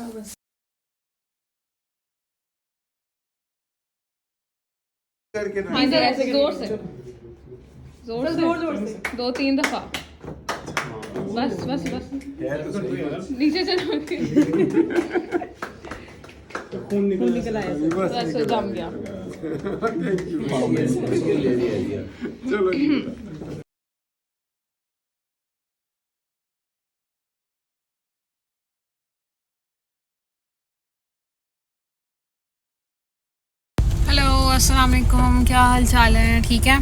था बस। हाँ जी, ऐसे जोर से जोर से 2-3 दफा। बस बस बस नीचे चलो। खून निकल आया बस जम गया। चलो हेलो, अस्सलाम वालेकुम। क्या हाल चाल है? ठीक है,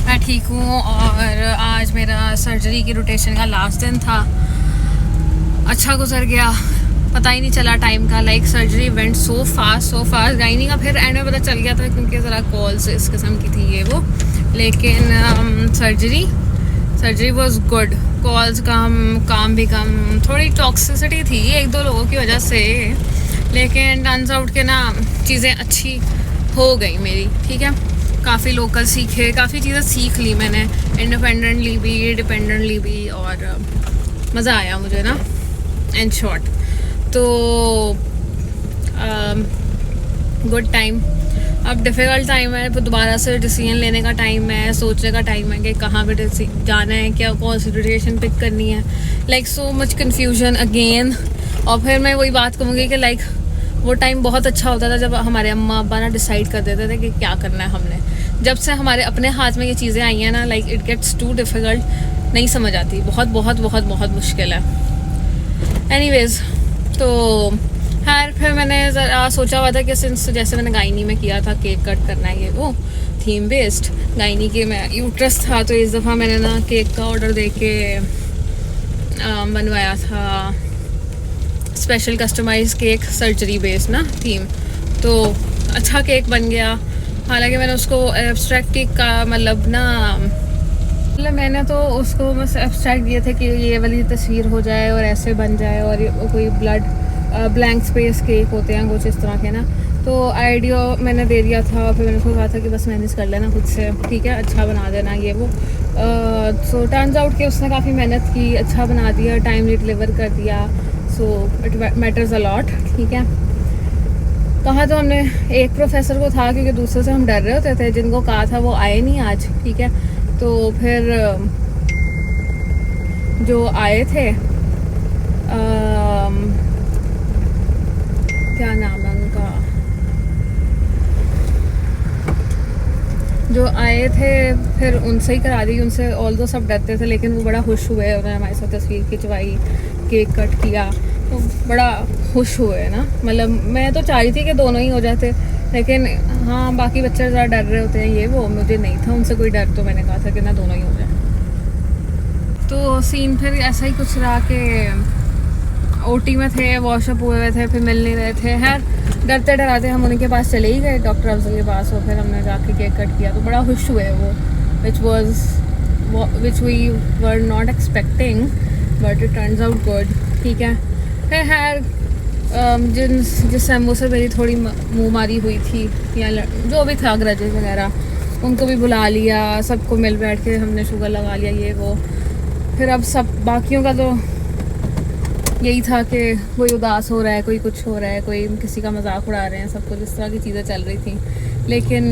मैं ठीक हूँ। और आज मेरा सर्जरी की रोटेशन का लास्ट दिन था। अच्छा गुजर गया, पता ही नहीं चला टाइम का। Like surgery went so fast gynae का फिर एंड में पता चल गया था क्योंकि ज़रा कॉल्स इस किस्म की थी ये वो। लेकिन सर्जरी वाज गुड। कॉल्स काम भी कम, थोड़ी टॉक्सिसिटी थी 1-2 लोगों की वजह से, लेकिन टर्न्स आउट के ना चीज़ें अच्छी हो गई मेरी। ठीक है, काफ़ी लोकल सीखे, काफ़ी चीज़ें सीख ली मैंने, इंडिपेंडेंटली भी डिपेंडेंटली भी, और मज़ा आया मुझे ना इन शॉर्ट। तो गुड टाइम। अब डिफ़िकल्ट टाइम है, फिर दोबारा से डिसीजन लेने का टाइम है, सोचने का टाइम है कि कहाँ पे जाना है, क्या कौन सी रोटेशन पिक करनी है। Like so much confusion again. और फिर मैं वही बात कहूँगी कि लाइक वो टाइम बहुत अच्छा होता था जब हमारे अम्मा अब्बा ना डिसाइड कर देते थे कि क्या करना है हमने। जब से हमारे अपने हाथ में ये चीज़ें आई हैं ना, like it gets too difficult, नहीं समझ आती, बहुत बहुत बहुत बहुत मुश्किल है। एनीवेज, तो खैर फिर मैंने ज़रा सोचा हुआ था कि सिंस जैसे मैंने गायनी में किया था केक कट करना है ये वो थीम बेस्ड, गायनी के में यूट्रस था, तो इस दफ़ा मैंने ना केक का ऑर्डर दे के बनवाया था special customise cake, surgery based ना थीम। तो अच्छा केक बन गया। हालांकि मैंने उसको एब्स्ट्रैक्ट केक का मैंने तो उसको बस एब्स्ट्रैक्ट दिए थे कि ये वाली तस्वीर हो जाए और ऐसे बन जाए, और कोई ब्लैंक स्पेस केक होते हैं कुछ इस तरह के ना। तो आइडिया मैंने दे दिया था, फिर मैंने उसको कहा था कि बस मैनेज कर लेना खुद से, ठीक है, अच्छा बना देना ये वो। सो टर्न्स आउट कि उसने काफ़ी मेहनत की, अच्छा बना दिया, टाइमली डिलीवर कर दिया। So it matters a lot. ठीक है, कहा तो हमने एक प्रोफेसर को था क्योंकि दूसरे से हम डर रहे होते थे, जिनको कहा था वो आए नहीं आज। ठीक है, तो फिर जो आए थे क्या नाम है उनका, जो आए थे फिर उनसे ही करा दी। उनसे ऑल दो सब डरते थे, लेकिन वो बड़ा खुश हुए, उन्होंने हमारे साथ तस्वीर खिंचवाई, केक कट किया, तो बड़ा खुश हुए ना। मतलब मैं तो चाह रही थी कि दोनों ही हो जाते, लेकिन हाँ बाकी बच्चे ज़रा डर रहे होते हैं ये वो, मुझे नहीं था उनसे कोई डर, तो मैंने कहा था कि ना दोनों ही हो जाए। तो सीन फिर ऐसा ही कुछ रहा कि ओटी में थे, वॉशअप हुए थे, फिर मिल नहीं रहे थे। खैर डरते डराते हम उनके पास चले ही गए, डॉक्टर अफजल के पास, और फिर हमने जाके केक कट किया, तो बड़ा खुश हुए वो, which we were not expecting, but it turns out good. ठीक है, फिर खैर जिस मुँह से मेरी थोड़ी मुँह मारी हुई थी या जो भी था ग्रजेस वगैरह, उनको भी बुला लिया, सबको मिल बैठ के हमने शुगर लगा लिया ये वो। फिर अब सब बाकियों का तो यही था कि कोई उदास हो रहा है, कोई कुछ हो रहा है, कोई किसी का मजाक उड़ा रहे हैं, सब कुछ इस तरह की चीज़ें चल रही थी। लेकिन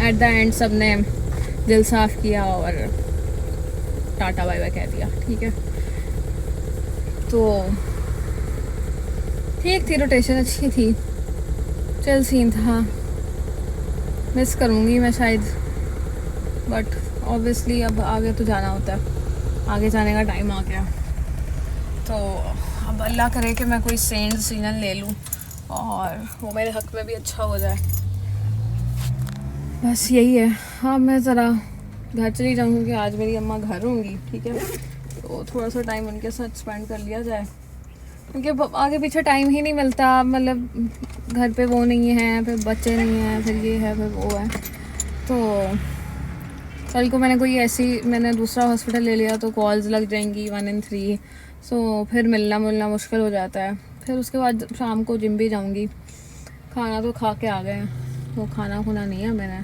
एट द एंड सब ने दिल साफ़ किया और टाटा बाय बाय कह दिया। ठीक है, तो ठीक थी, रोटेशन अच्छी थी, चल सीन था, मिस करूँगी मैं शायद, बट ऑब्वियसली अब आगे तो जाना होता है, आगे जाने का टाइम आ गया। तो अब अल्लाह करे कि मैं कोई सेंट डिसीजन ले लूँ और वो मेरे हक़ में भी अच्छा हो जाए, बस यही है। हाँ मैं ज़रा घर चली जाऊँगी, आज मेरी अम्मा घर होंगी। ठीक है, तो थोड़ा सा टाइम उनके साथ स्पेंड कर लिया जाए, क्योंकि आगे पीछे टाइम ही नहीं मिलता। मतलब घर पे वो नहीं है, फिर बच्चे नहीं हैं, फिर ये है, फिर वो है। तो कल को मैंने दूसरा हॉस्पिटल ले लिया तो कॉल्स लग जाएंगी 1 in 3, सो फिर मिलना मुश्किल हो जाता है। फिर उसके बाद शाम को जिम भी जाऊंगी। खाना तो खा के आ गए हैं, वो खाना खुना नहीं है मैंने,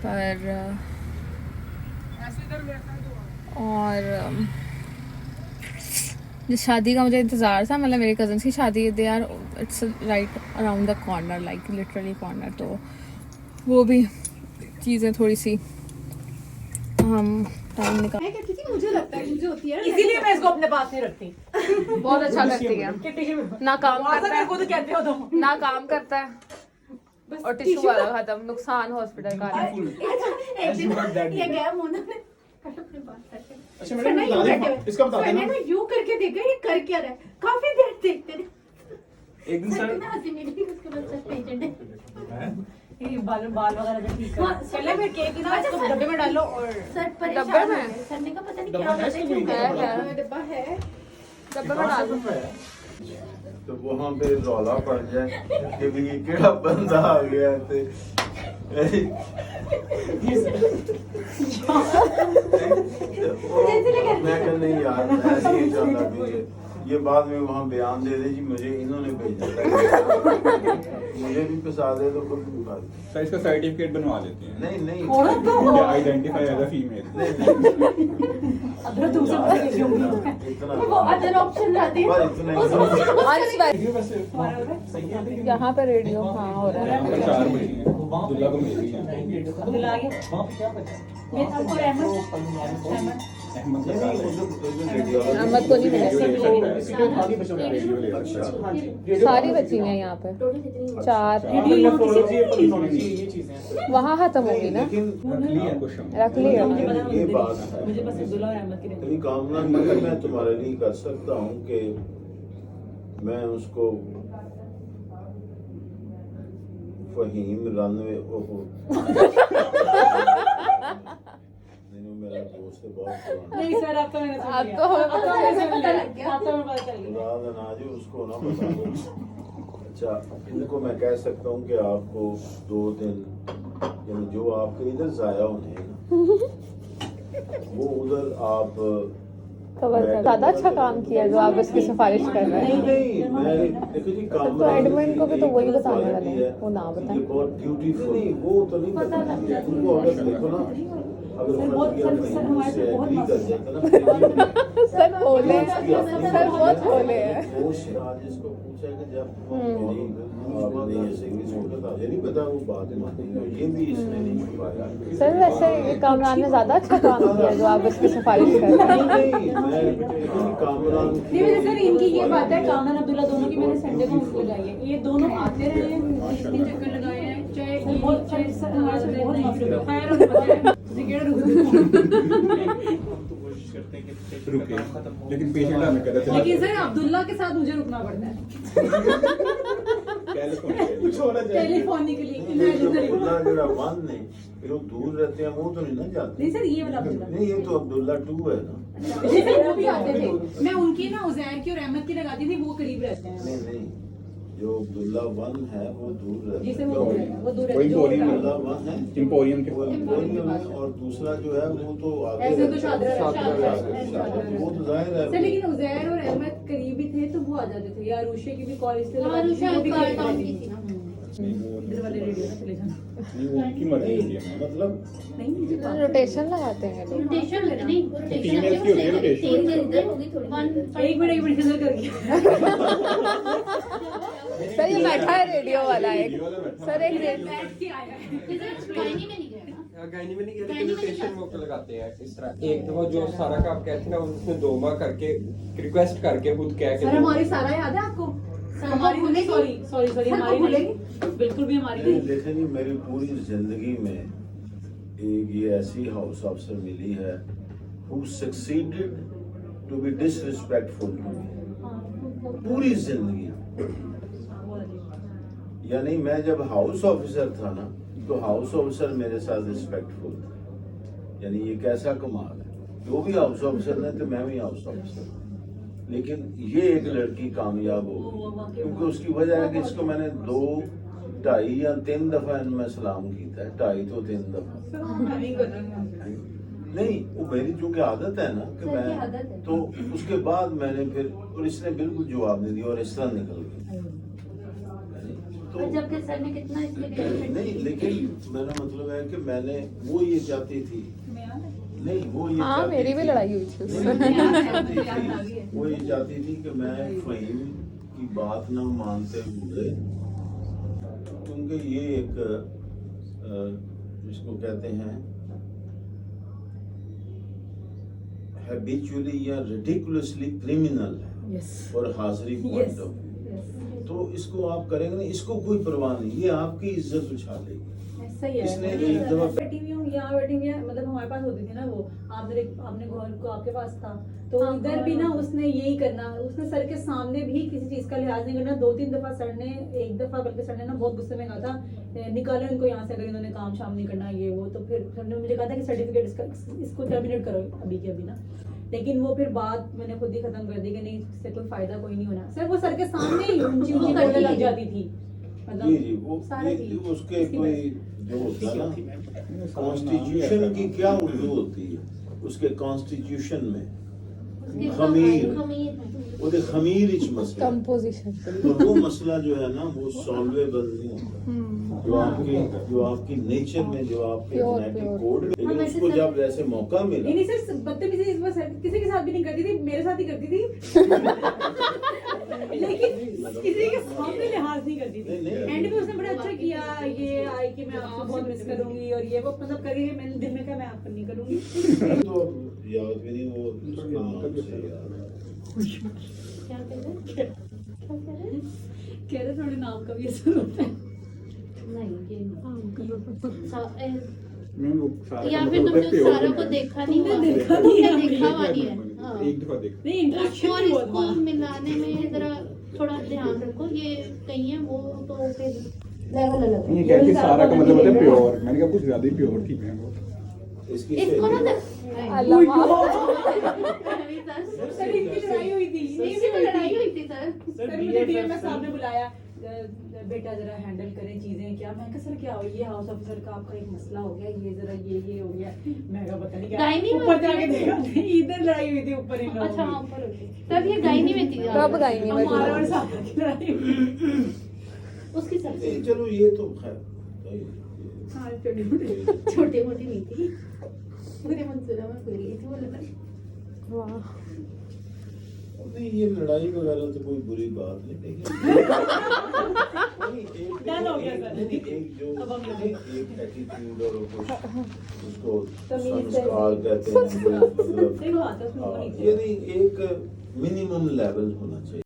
पर और जिस शादी का मुझे इंतज़ार था, मतलब मेरे कज़न्स की शादी है, they are it's right around the corner, like literally corner, तो वो भी चीज़ें थोड़ी सी हम टाइम निकाल। मैं कहती थी मुझे लगता है मुझे होती है, इसीलिए मैं इसको अपने पास नहीं रखती। बहुत अच्छा करती है, ना काम करता है, खुद कहते हो तुम। ना काम करता है और टिश्यू वाला खत्म, नुकसान हॉस्पिटल का। ये गया मोना ने अपने बात करके। अच्छा मैडम बता दें, इसका बता देना। मैंने यूं करके देखा ये कर क्या रहा है, काफी देर देखते रहे। एक दिन सर ना हंसी नहीं लगी, उसके बाद सर पेशेंट है। ये बाल वगैरह जो ठीक हाँ, कर पहले फिर केक ना अच्छा, इसको सर। डब्बे में डालो और सर परेशान डब्बे हो में? गए। सर ने कहा पता नहीं डब्बा क्या है होता है, इसके क्यों लिए? कर है। रहे हो? डब्बा है। डब्बे में डाल दो। तो वहाँ पे रौला पड़ जाए कि भी ये केड़ा बंदा आ गया थे। मैं कहा नहीं यार ऐसे ही चलता भी है। ये बाद में वहाँ बयान दे दे जी मुझे इन्होंने भेजा था। मुझे भी फंसा दे तो खुद भी फंसा दे। सर इसका सर्टिफिकेट बनवा लेते हैं। नहीं नहीं औरत तो या identify as a female. Other दूसरे बंदे की होंगी। इतना वो अदर ऑप्शन रहते पर हैं। इतना ये वैसे सही है। यहाँ पे रेडियो हाँ हो रहा यहाँ है। पर 4 बजे हैं। दुल्ला को मिल गई है। अब्दुल्ला आ गया। ये आपको अहमद अहमद का साथ है। अहमद को नहीं मिला। रेडियो ले सकता है। सारी बची हुई हैं यहाँ पे, चार। वहाँ खत्म होगी ना, रख ली है कुछ हम। रख लिया। ये बात है। मुझे बस अब्दुल्ला और अहमद की तेरी कामना नहीं मैं तुम्हारे लिए कर सकता हूँ कि मैं उसको फहीम रनवे ओहो नहीं वो मेरा दोस्त है बहुत पुराना। नहीं सर आप तो मैंने सुन अब लिया। तो हमें अब पता मैंने चल सुन गया। लिया। अब तो हमें पता चल गया। मुराद अनाजी उसको ना बता दो। अच्छा इनको मैं कह सकता हूँ कि आपको 2 दिन यानी जो आपके इधर जाया होने हैं ना वो उधर आप कवर कर। ज़्यादा अच्छा काम किया जो आप इसकी सिफारिश कर रहे हैं। नहीं मैं देखो जी काम तो एडमिन को भी तो वही बताने वाले हैं, वो ना बताएं। ये बहुत ब्यूटीफुल नहीं वो तो नहीं बताना उनको अगर देखो ना अगर सर, बहुत- सर, हमारे से बहुत एग्री कर जाता ना फिर सर बोले सर बहुत बोले हैं। वो आज इसको पूछा कि जब आपने ऐसे इंग्लिश में बता ये नहीं पता वो बात मानी ये भी इसने नहीं छुपाया सर वैसे कामरान ने ज़्यादा अच्छा काम किया जो आप इसकी सिफारिश कर रहे हैं। नहीं मैं कामरान नहीं वैसे सर इनकी ये बात है कामरान अब्दुल्ला दोनों की मैंने संडे को लगाई है। ये दोनों आते रहे हैं 3 चक्कर लगाए हैं चाहे बहुत सर हमारे से बहुत माफी है। खैर उन्हें पता है सिगरेट रुके लेकिन पेशेंट हमें कहता चला लेकिन सर अब्दुल्ला के साथ मुझे रुकना पड़ता है टेलीफोनिकली इमेजिनरी। अब्दुल्ला जरा वन ने फिर वो दूर रहते हैं वो तो नहीं ना जाते नहीं सर ये वाला अब्दुल्ला नहीं ये तो अब्दुल्ला 2 है ना सर वो भी आते थे। मैं उनकी ना उजैर की और अहमद की लगाती थी वो करीब रहते हैं। नहीं नहीं जो अब्दुल्ला 1 है वो दूर रहता जिसे है वो दूर वही है बोली जो- में। अब्दुल्ला 1 है एम्पोरियम के वो एम्पोरियम है और दूसरा जो है वो तो आगे ऐसे तो रहता है। शादरा शादरा, वो तो जाहिर है सर लेकिन उजैर और अहमद करीबी थे तो वो आ जाते थे या रूशे की भी कॉलेज से लगाती थी, वो भी करीब रहती थी। नहीं वो इधर वाले रेडियो में चले जाना। नहीं वो उनकी मर्जी होती है मतलब नहीं मुझे बात रोटेशन लगाते हैं लोग। रोटेशन नहीं फीमेल्स की होती है रोटेशन। 3 दिन इधर होगी थोड़ी एक मिनट इधर कर गया। सर ये बैठा है रेडियो वाला एक। रेडियो वाला बैठा सर एक बैठ के आया है। इधर गायनी में नहीं गया। गायनी में नहीं गया लेकिन रोटेशन वो लगाते हैं इस तरह एक दफा जो सारा का आप कहते हैं ना उसने 2 माह करके रिक्वेस्ट करके खुद कह के सर हमारी सारा याद है आपको? हमारी भूलेगी? सॉरी सॉरी सॉरी सर को हमारी भूलेगी? नहीं बिल्कुल भी हमारी नहीं नहीं। देखें जी मेरी पूरी जिंदगी में एक ये ऐसी हाउस अफसर मिली है who succeeded to be disrespectful to me पूरी जिंदगी यानी मैं जब हाउस ऑफिसर था ना तो हाउस ऑफिसर मेरे साथ रिस्पेक्टफुल था यानी ये कैसा कमाल है जो भी हाउस ऑफिसर ने तो मैं भी हाउस ऑफिसर लेकिन ये एक लड़की कामयाब हो गई क्योंकि उसकी वजह है कि इसको मैंने 2, 2.5 या 3 दफा इनमें सलाम किया है 2.5 तो 3 दफा नहीं वो मेरी चूंकि आदत है ना कि सर की मैं आदत है। तो उसके बाद मैंने फिर और इसने बिल्कुल जवाब नहीं दिया और इस तरह निकल गई और जबकि सर ने कितना इसके लिए नहीं लेकिन मेरा मतलब है कि मैंने वो ये चाहती थी नहीं वो ये हाँ, चाहती मेरी भी थी- लड़ाई हुई थी उससे। नहीं, वो ये चाहती थी- वो ये चाहती थी कि मैं फ़हीम की बात ना मानते हुए, क्योंकि ये एक जिसको कहते हैं हैबिचुअली या रिडिकुलसली क्रिमिनल है और हाजिरी पॉइंट ऑफ व्यू, तो इसको आप करेंगे ना, इसको कोई परवाह नहीं, ये आपकी इज्जत उछालेगी। सही है। इसने एक दफा बैठी हुई हूँ यहाँ बैठी हुई है, मतलब हमारे पास होती थी ना वो, आपने घर को आपके पास था तो हाँ, इधर भी ना उसने यही करना, उसने सर के सामने भी किसी चीज का लिहाज नहीं करना। 2-3 दफा सर ने, एक दफा बल्कि सर ने ना बहुत गुस्से में कहा था निकालो इनको यहाँ से, अगर इन्होंने काम शाम नहीं करना ये वो, तो फिर सर ने मुझे कहा था कि सर्टिफिकेट इसको टर्मिनेट करो अभी के अभी ना। लेकिन वो फिर बात मैंने खुद ही खत्म कर दी कि नहीं, इससे कोई फायदा कोई नहीं होना। सर वो सर के सामने ही ऊंची ऊंची बोलने लग जाती थी, जी जी, वो सारा ये चीज उसके इसकी कोई वजह जो होता है ना, कॉन्स्टिट्यूशन की क्या उर्दू होती है, उसके कॉन्स्टिट्यूशन में खमीर, ਉਹਦੇ खमीर इच मसला, कंपोजिशन। तो वो मसला जो है ना वो सॉल्वेबल नहीं होता, जो आपकी नेचर में, जो आपके Pure, जेनेटिक pure. कोड में, लेकिन उसको जब वैसे मौका मिला, नहीं सर, बदतमीजी इस बार किसी के साथ भी नहीं करती थी, मेरे साथ ही करती थी लेकिन किसी के सामने लिहाज नहीं करती थी। नहीं, नहीं। एंड में उसने बड़ा अच्छा किया, ये आई कि मैं आपको बहुत मिस करूंगी और ये वो, मतलब करके मैंने दिन में कहा मैं आपको नहीं करूंगी। तो याद भी नहीं वो उसके नाम से याद है। क्या कह रहे कह रहे थोड़े नाम का भी असर होता है। नहीं ये नहीं। मैं वो सारा या का फिर मतलब तुमने प्योर सारा नहीं को है। देखा नहीं हुआ, देखा नहीं तुमने है। देखा हुआ नहीं है। हाँ। एक दफा देख नहीं, इंटरेक्शन और भी बहुत इसको हुआ। मिलाने में जरा थोड़ा ध्यान रखो, ये कहीं है वो तो फिर लेवल अलग ये है। कहती सारा का मतलब होता है प्योर, मैंने कहा कुछ ज्यादा ही प्योर थी मैं वो। इसकी इसको ना सर इनकी लड़ाई हुई थी, इसकी तो लड़ाई हुई थी सर। सर मुझे डीएम में सामने बुलाया, बेटा जरा हैंडल करें चीजें क्या। मैं कहा सर क्या हो, ये हाउस ऑफिसर का आपका एक मसला हो गया, ये जरा ये हो गया। मैं कहा पता नहीं गायनी क्या, में ऊपर होती जाके है। देखा नहीं, इधर लड़ाई हुई थी ऊपर इन लोगों अच्छा की। हाँ ऊपर होती तब ये गायनी में थी। कब गायनी में? हमारा और सारा की लड़ाई हुई। उसकी सबसे नहीं, चलो ये तो खैर हाँ छोटी मोटी। छोटी मोटी नहीं थी, मेरे मंसूरा में पूरी थी वो लड़ाई। वाह। नहीं, ये लड़ाई वगैरह तो कोई बुरी बात नहीं, लेकिन डन हो गया सर। एक जो अब हम लोग- एक एटीट्यूड और कुछ उसको तमीज़ से- संस्कार कहते हैं, कोई मतलब सही बात है, उसमें वो नहीं थी। यानी एक मिनिमम लेवल होना चाहिए।